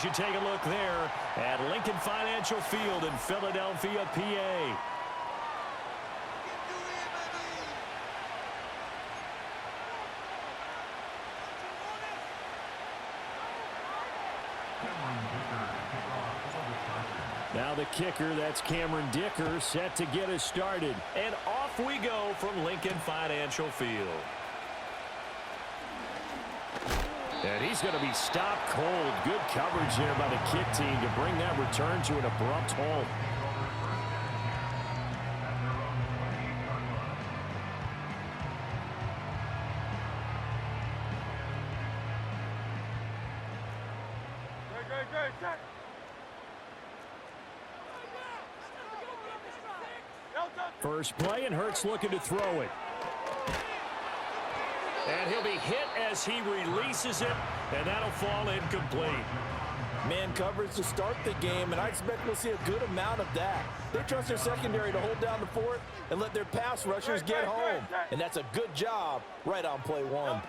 you take a look there at Lincoln Financial Field in Philadelphia, PA. Now the kicker, that's Cameron Dicker, set to get us started. And off we go from Lincoln Financial Field. And he's going to be stopped cold. Good coverage there by the kick team to bring that return to an abrupt halt. First play, and Hurts looking to throw it. And he'll be hit as he releases it, and that'll fall incomplete. Man coverage to start the game, and I expect we'll see a good amount of that. They trust their secondary to hold down the fort and let their pass rushers get home. And that's a good job right on play one.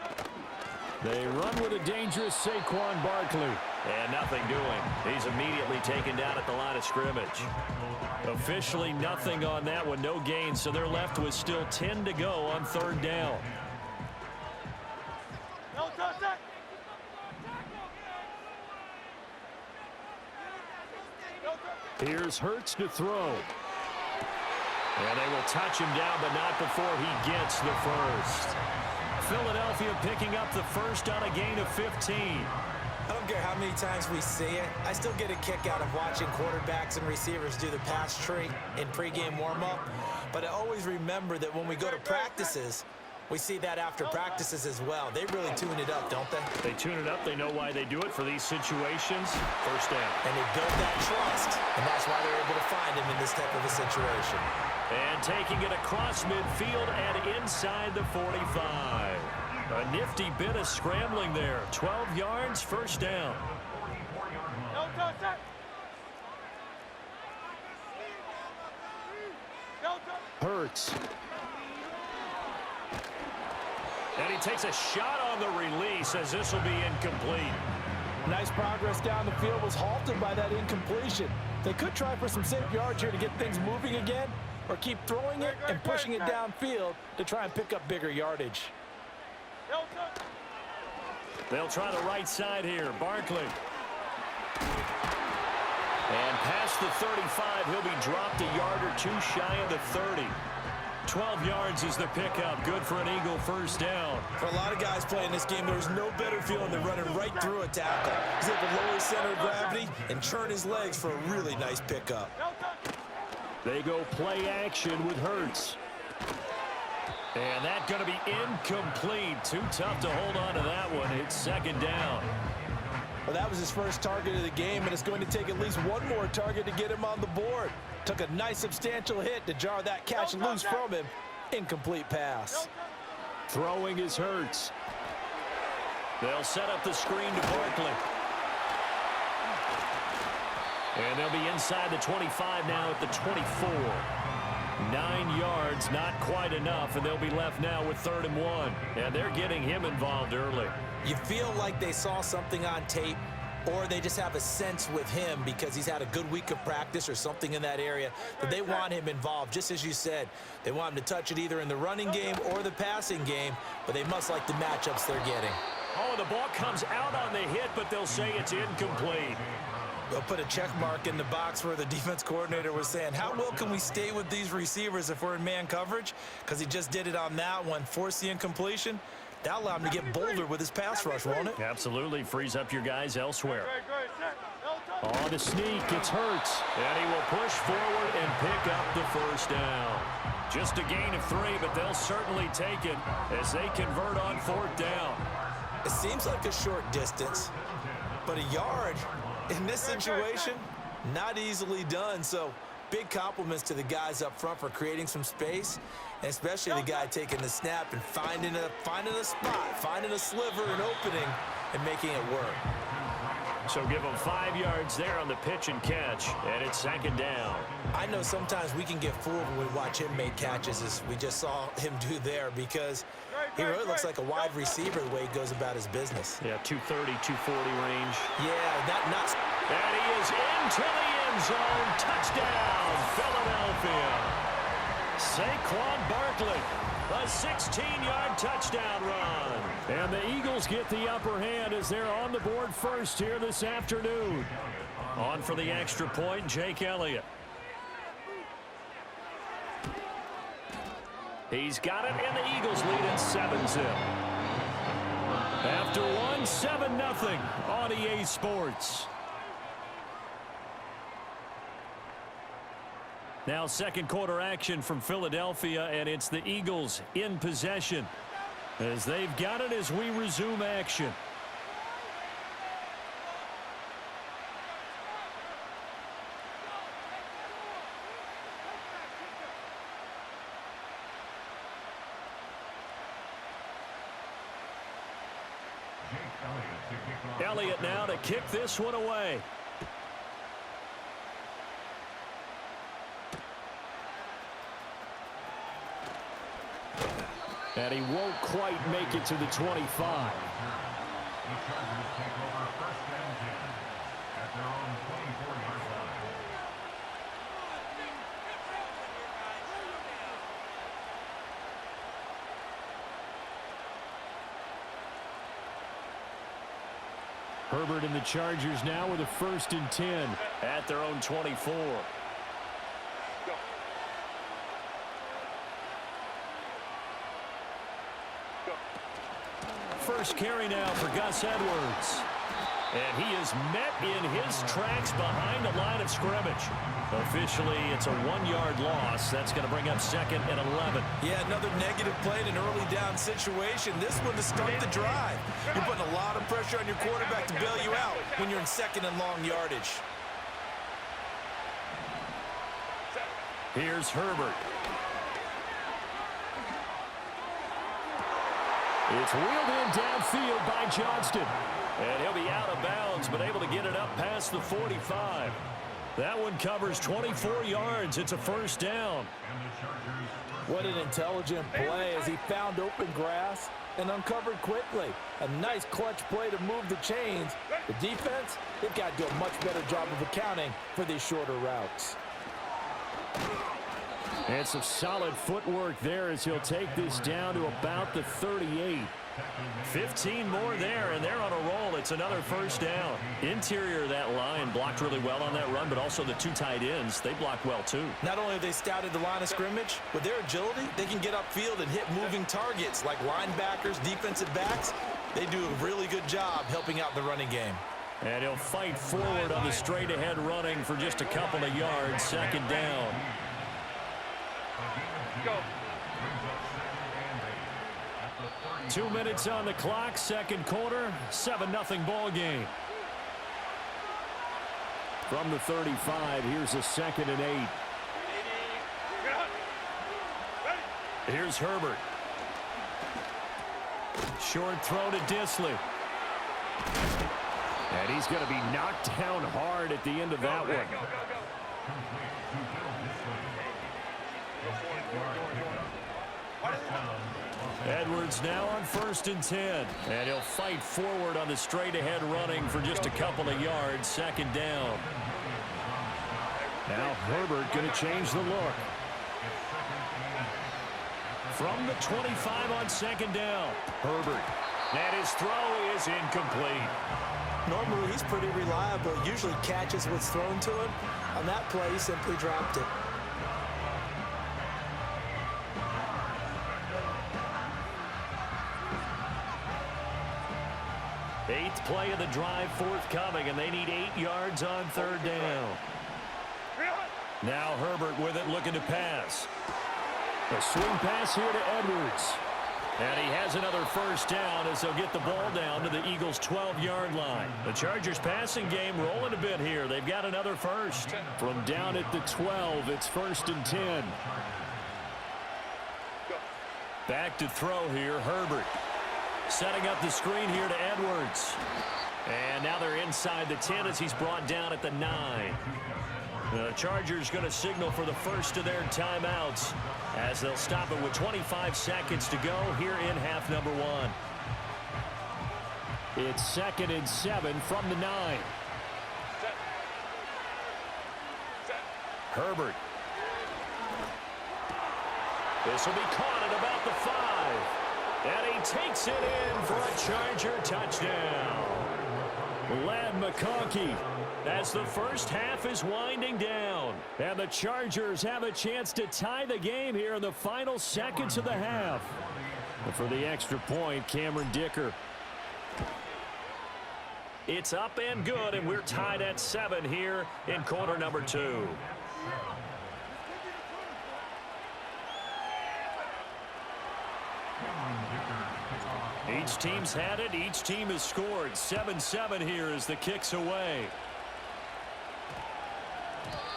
They run with a dangerous Saquon Barkley. And nothing doing. He's immediately taken down at the line of scrimmage. Officially nothing on that one. No gain, so they're left with still 10 to go on third down. Here's Hurts to throw. And they will touch him down, but not before he gets the first. Philadelphia picking up the first on a gain of 15. I don't care how many times we see it. I still get a kick out of watching quarterbacks and receivers do the pass tree in pregame warm-up. But I always remember that when we go to practices, we see that after practices as well. They really tune it up, don't they? They tune it up. They know why they do it for these situations. First down. And they build that trust, and that's why they're able to find him in this type of a situation. And taking it across midfield and inside the 45. A nifty bit of scrambling there. 12 yards, first down. Hurts. And he takes a shot on the release as this will be incomplete. Nice progress down the field was halted by that incompletion. They could try for some safe yards here to get things moving again, or keep throwing it and pushing it downfield to try and pick up bigger yardage. They'll try the right side here. Barkley. And past the 35, he'll be dropped a yard or two shy of the 30. 12 yards is the pickup. Good for an Eagle first down. For a lot of guys playing this game, there's no better feeling than running right through a tackle. He's able to lower his center of gravity and turn his legs for a really nice pickup. They go play action with Hurts. And that's going to be incomplete. Too tough to hold on to that one. It's second down. Well, that was his first target of the game, and it's going to take at least one more target to get him on the board. Took a nice substantial hit to jar that catch loose from him. Incomplete pass. Throwing is Hurts. They'll set up the screen to Barkley. And they'll be inside the 25 now at the 24. 9 yards, not quite enough, and they'll be left now with 3rd and 1. And they're getting him involved early. You feel like they saw something on tape, or they just have a sense with him because he's had a good week of practice or something in that area that they want him involved. Just as you said, they want him to touch it either in the running game or the passing game, but they must like the matchups they're getting. Oh, the ball comes out on the hit, but they'll say it's incomplete. They'll put a check mark in the box where the defense coordinator was saying, how well can we stay with these receivers if we're in man coverage? Because he just did it on that one, forced the incompletion. That'll allow him to get bolder with his pass rush, won't it? Absolutely. Frees up your guys elsewhere. On the sneak, it's Hurts. And he will push forward and pick up the first down. Just a gain of 3, but they'll certainly take it as they convert on 4th down. It seems like a short distance, but a yard in this situation, not easily done. So big compliments to the guys up front for creating some space, and especially the guy taking the snap and finding a spot, finding a sliver, an opening, and making it work. So give him 5 yards there on the pitch and catch, and it's 2nd down. I know sometimes we can get fooled when we watch him make catches, as we just saw him do there, because he really looks like a wide receiver the way he goes about his business. Yeah, 230, 240 range. Yeah, not And he is into the end zone. Touchdown, Philadelphia. Saquon Barkley, a 16-yard touchdown run. And the Eagles get the upper hand as they're on the board first here this afternoon. On for the extra point, Jake Elliott. He's got it, and the Eagles lead at 7-0. After one, 7-0 on EA Sports. Now second quarter action from Philadelphia, and it's the Eagles in possession as they've got it as we resume action. Elliott now to kick this one away. And he won't quite make it to the 25. Herbert and the Chargers now with a 1st and 10 at their own 24. First carry now for Gus Edwards. And he is met in his tracks behind the line of scrimmage. Officially, it's a 1-yard loss. That's going to bring up 2nd and 11. Yeah, another negative play in an early down situation. This one to start the drive. You're putting a lot of pressure on your quarterback to bail you out when you're in 2nd and long yardage. Here's Herbert. It's wheeled in downfield by Johnston. And he'll be out of bounds, but able to get it up past the 45. That one covers 24 yards. It's a 1st down. What an intelligent play as he found open grass and uncovered quickly. A nice clutch play to move the chains. The defense, they've got to do a much better job of accounting for these shorter routes. And some solid footwork there as he'll take this down to about the 38. 15 more there, and they're on a roll. It's another 1st down. Interior of that line blocked really well on that run, but also the 2 tight ends, they blocked well too. Not only have they scouted the line of scrimmage, with their agility, they can get upfield and hit moving targets like linebackers, defensive backs. They do a really good job helping out the running game. And he'll fight forward on the straight-ahead running for just a couple of yards. 2nd down. Go. 2 minutes on the clock, 2nd quarter, 7-0 ball game. From the 35, here's a 2nd and 8. Here's Herbert. Short throw to Disley. And he's going to be knocked down hard at the end of that one. Edwards now on 1st and 10. And he'll fight forward on the straight-ahead running for just a couple of yards. 2nd down. Now Herbert going to change the look. From the 25 on 2nd down. Herbert. And his throw is incomplete. Normally, he's pretty reliable. Usually catches what's thrown to him. On that play, he simply dropped it. Eighth play of the drive forthcoming, and they need 8 yards on 3rd down. Now Herbert with it, looking to pass. A swing pass here to Edwards. And he has another 1st down as they'll get the ball down to the Eagles' 12-yard line. The Chargers passing game rolling a bit here. They've got another 1st. From down at the 12, it's 1st and 10. Back to throw here, Herbert. Setting up the screen here to Edwards. And now they're inside the 10 as he's brought down at the 9. The Chargers going to signal for the first of their timeouts as they'll stop it with 25 seconds to go here in half number 1. It's 2nd and 7 from the 9. Herbert. This will be caught at about the 5. And he takes it in for a Charger touchdown. Ladd McConkey, as the first half is winding down. And the Chargers have a chance to tie the game here in the final seconds of the half. And for the extra point, Cameron Dicker. It's up and good, and we're tied at 7 here in quarter number 2. Each team's had it. Each team has scored. 7-7 here as the kick's away.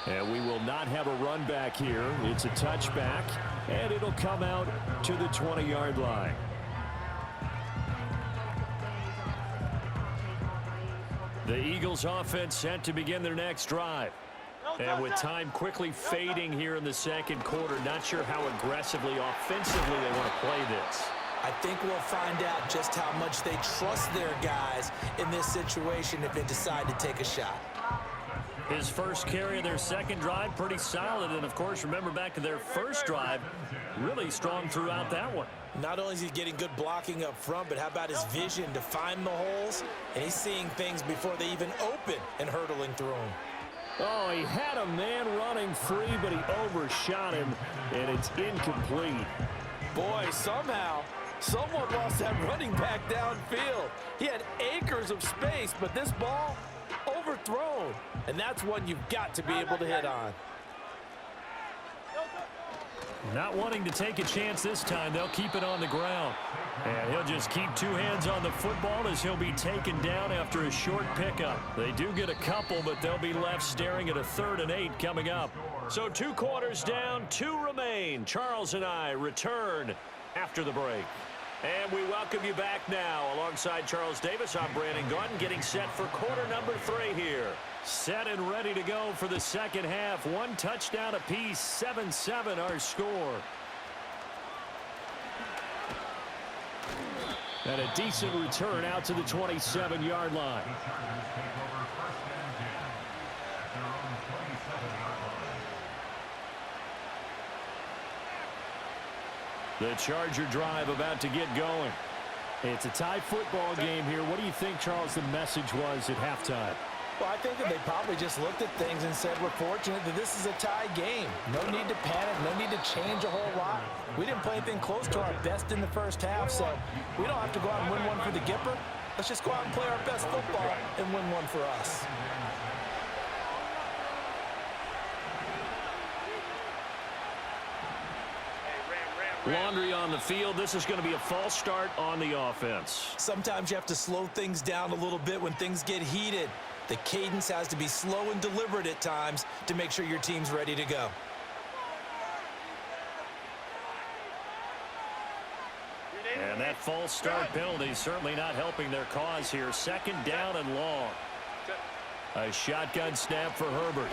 And we will not have a run back here. It's a touchback, and it'll come out to the 20-yard line. The Eagles offense set to begin their next drive. And with time quickly fading here in the second quarter, not sure how aggressively, offensively they want to play this. I think we'll find out just how much they trust their guys in this situation if they decide to take a shot. His first carry of their second drive, pretty solid. And, of course, remember back to their first drive, really strong throughout that one. Not only is he getting good blocking up front, but how about his vision to find the holes? And he's seeing things before they even open and hurdling through them. Oh, he had a man running free, but he overshot him, and it's incomplete. Boy, somehow someone lost that running back downfield. He had acres of space, but this ball overthrown. And that's one you've got to be able to hit on. Not wanting to take a chance this time, they'll keep it on the ground. And he'll just keep two hands on the football as he'll be taken down after a short pickup. They do get a couple, but they'll be left staring at a 3rd and 8 coming up. So 2 quarters down, 2 remain. Charles and I return after the break. And we welcome you back now. Alongside Charles Davis, I'm Brandon Gaudin, getting set for quarter number 3 here. Set and ready to go for the second half. 1 touchdown apiece, 7-7 our score. And a decent return out to the 27-yard line. The Charger drive about to get going. It's a tie football game here. What do you think, Charles, the message was at halftime? Well, I think that they probably just looked at things and said, we're fortunate that this is a tie game. No need to panic, no need to change a whole lot. We didn't play anything close to our best in the first half, so we don't have to go out and win one for the Gipper. Let's just go out and play our best football and win one for us. Laundry on the field. This is going to be a false start on the offense. Sometimes you have to slow things down a little bit when things get heated. The cadence has to be slow and deliberate at times to make sure your team's ready to go. And that false start penalty is certainly not helping their cause here. 2nd down and long. A shotgun snap for Herbert.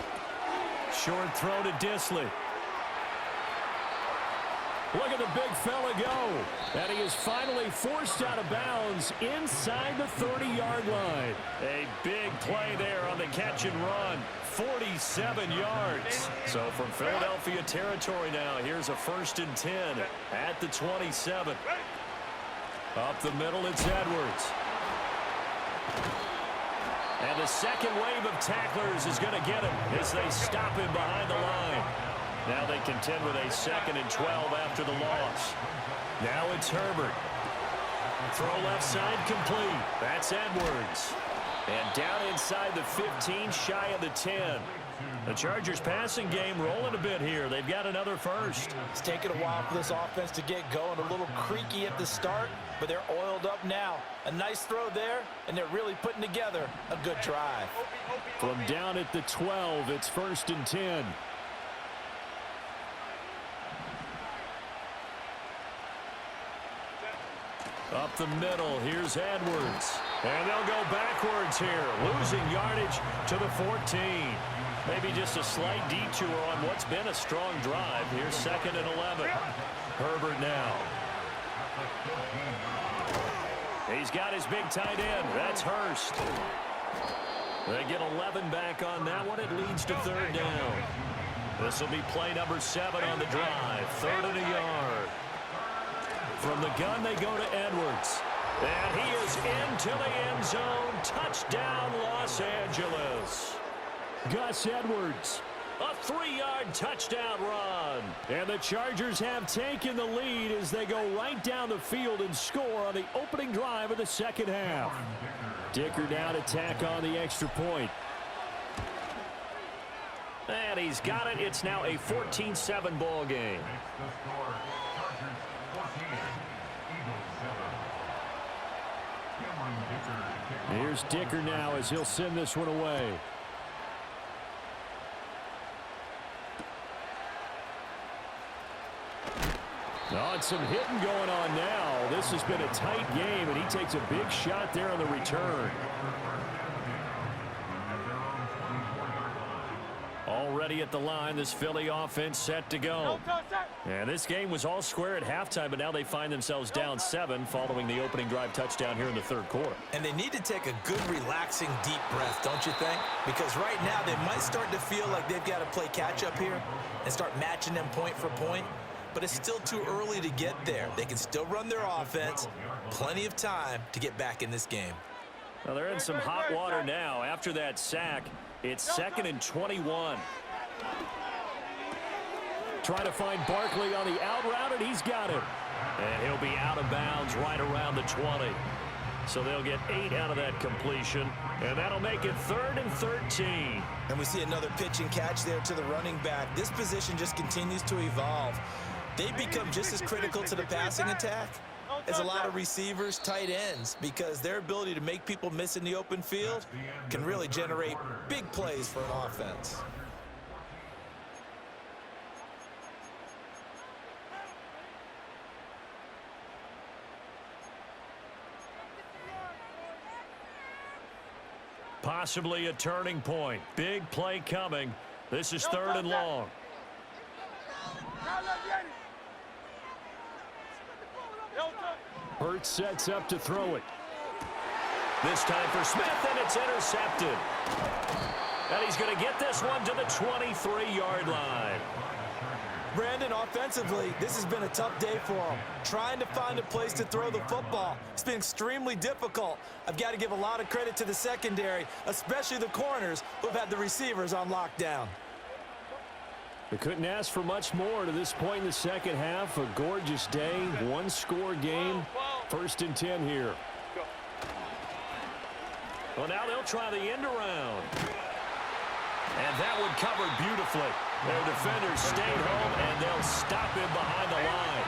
Short throw to Disley. Look at the big fella go. And he is finally forced out of bounds inside the 30-yard line. A big play there on the catch and run. 47 yards. So from Philadelphia territory now, here's a 1st and 10 at the 27. Up the middle, it's Edwards. And the second wave of tacklers is going to get him as they stop him behind the line. Now they contend with a 2nd and 12 after the loss. Now it's Herbert. Throw left side complete. That's Edwards. And down inside the 15, shy of the 10. The Chargers passing game rolling a bit here. They've got another first. It's taken a while for this offense to get going. A little creaky at the start, but they're oiled up now. A nice throw there, and they're really putting together a good drive. From down at the 12, it's 1st and 10. Up the middle, here's Edwards. And they'll go backwards here, losing yardage to the 14. Maybe just a slight detour on what's been a strong drive. Here's 2nd and 11. Herbert now. He's got his big tight end. That's Hurst. They get 11 back on that one. It leads to 3rd down. This will be play number 7 on the drive. 3rd and a yard. From the gun, they go to Edwards. And he is into the end zone. Touchdown, Los Angeles. Gus Edwards. A 3-yard touchdown run. And the Chargers have taken the lead as they go right down the field and score on the opening drive of the second half. Dicker down to tack on the extra point. And he's got it. It's now a 14-7 ball game. Here's Dicker now as he'll send this one away. Oh, and some hitting going on now. This has been a tight game, and he takes a big shot there on the return. Already at the line, this Philly offense set to go. And this game was all square at halftime, but now they find themselves down 7 following the opening drive touchdown here in the 3rd quarter. And they need to take a good, relaxing, deep breath, don't you think? Because right now they might start to feel like they've got to play catch-up here and start matching them point for point. But it's still too early to get there. They can still run their offense. Plenty of time to get back in this game. Well, they're in some hot water now. After that sack, it's 2nd and 21. Trying to find Barkley on the out route, and he's got it. And he'll be out of bounds right around the 20. So they'll get 8 out of that completion, and that'll make it 3rd and 13. And we see another pitch and catch there to the running back. This position just continues to evolve. They become just as critical to the passing attack as a lot of receivers, tight ends, because their ability to make people miss in the open field can really generate big plays for an offense. Possibly a turning point. Big play coming. This is 3rd and long. Hurts sets up to throw it. This time for Smith, and it's intercepted. And he's going to get this one to the 23-yard line. Brandon, offensively, this has been a tough day for him. Trying to find a place to throw the football. It's been extremely difficult. I've got to give a lot of credit to the secondary, especially the corners who've had the receivers on lockdown. They couldn't ask for much more to this point in the second half. A gorgeous day, 1-score game. 1st and 10 here. Well, now they'll try the end around. And that one covered beautifully. Their defenders stayed home, and they'll stop him behind the line.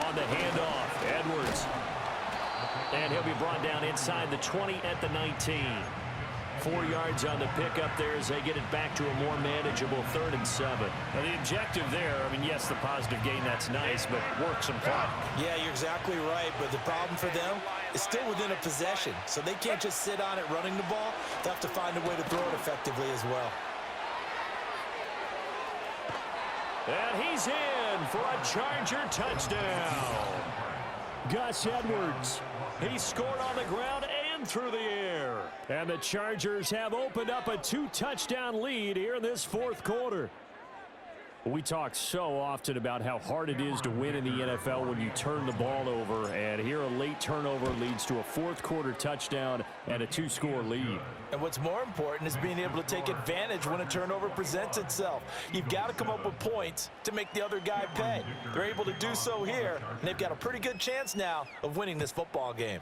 On the handoff, Edwards. And he'll be brought down inside the 20 at the 19. 4 yards on the pickup there as they get it back to a more manageable 3rd and 7. Now the objective there, I mean, yes, the positive gain, that's nice, but work some clock. Yeah, you're exactly right, but the problem for them is still within a possession, so they can't just sit on it running the ball. They'll have to find a way to throw it effectively as well. And he's in for a Charger touchdown. Gus Edwards. He scored on the ground and through the air. And the Chargers have opened up a 2-touchdown lead here in this 4th quarter. We talk so often about how hard it is to win in the NFL when you turn the ball over. And here a late turnover leads to a 4th quarter touchdown and a 2-score lead. And what's more important is being able to take advantage when a turnover presents itself. You've got to come up with points to make the other guy pay. They're able to do so here, and they've got a pretty good chance now of winning this football game.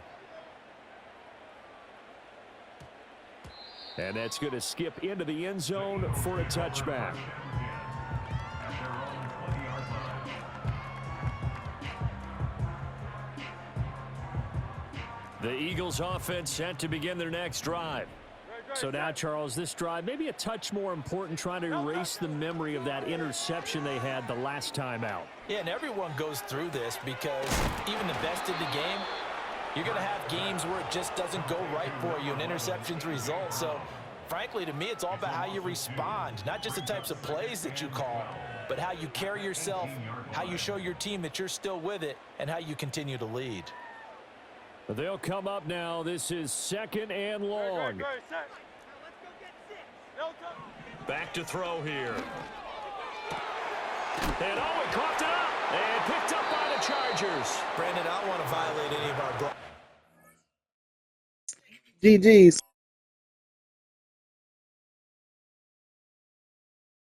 And that's going to skip into the end zone for a touchback. The Eagles offense set to begin their next drive. So now, Charles, this drive maybe a touch more important, trying to erase the memory of that interception they had the last time out. Yeah, and everyone goes through this because even the best in the game, you're going to have games where it just doesn't go right for you and interceptions result. So, frankly, to me, it's all about how you respond, not just the types of plays that you call, but how you carry yourself, how you show your team that you're still with it, and how you continue to lead. They'll come up now. This is 2nd and long. Back to throw here. And he coughed it up and picked up by the Chargers. Brandon, I don't want to violate any of our... GG's.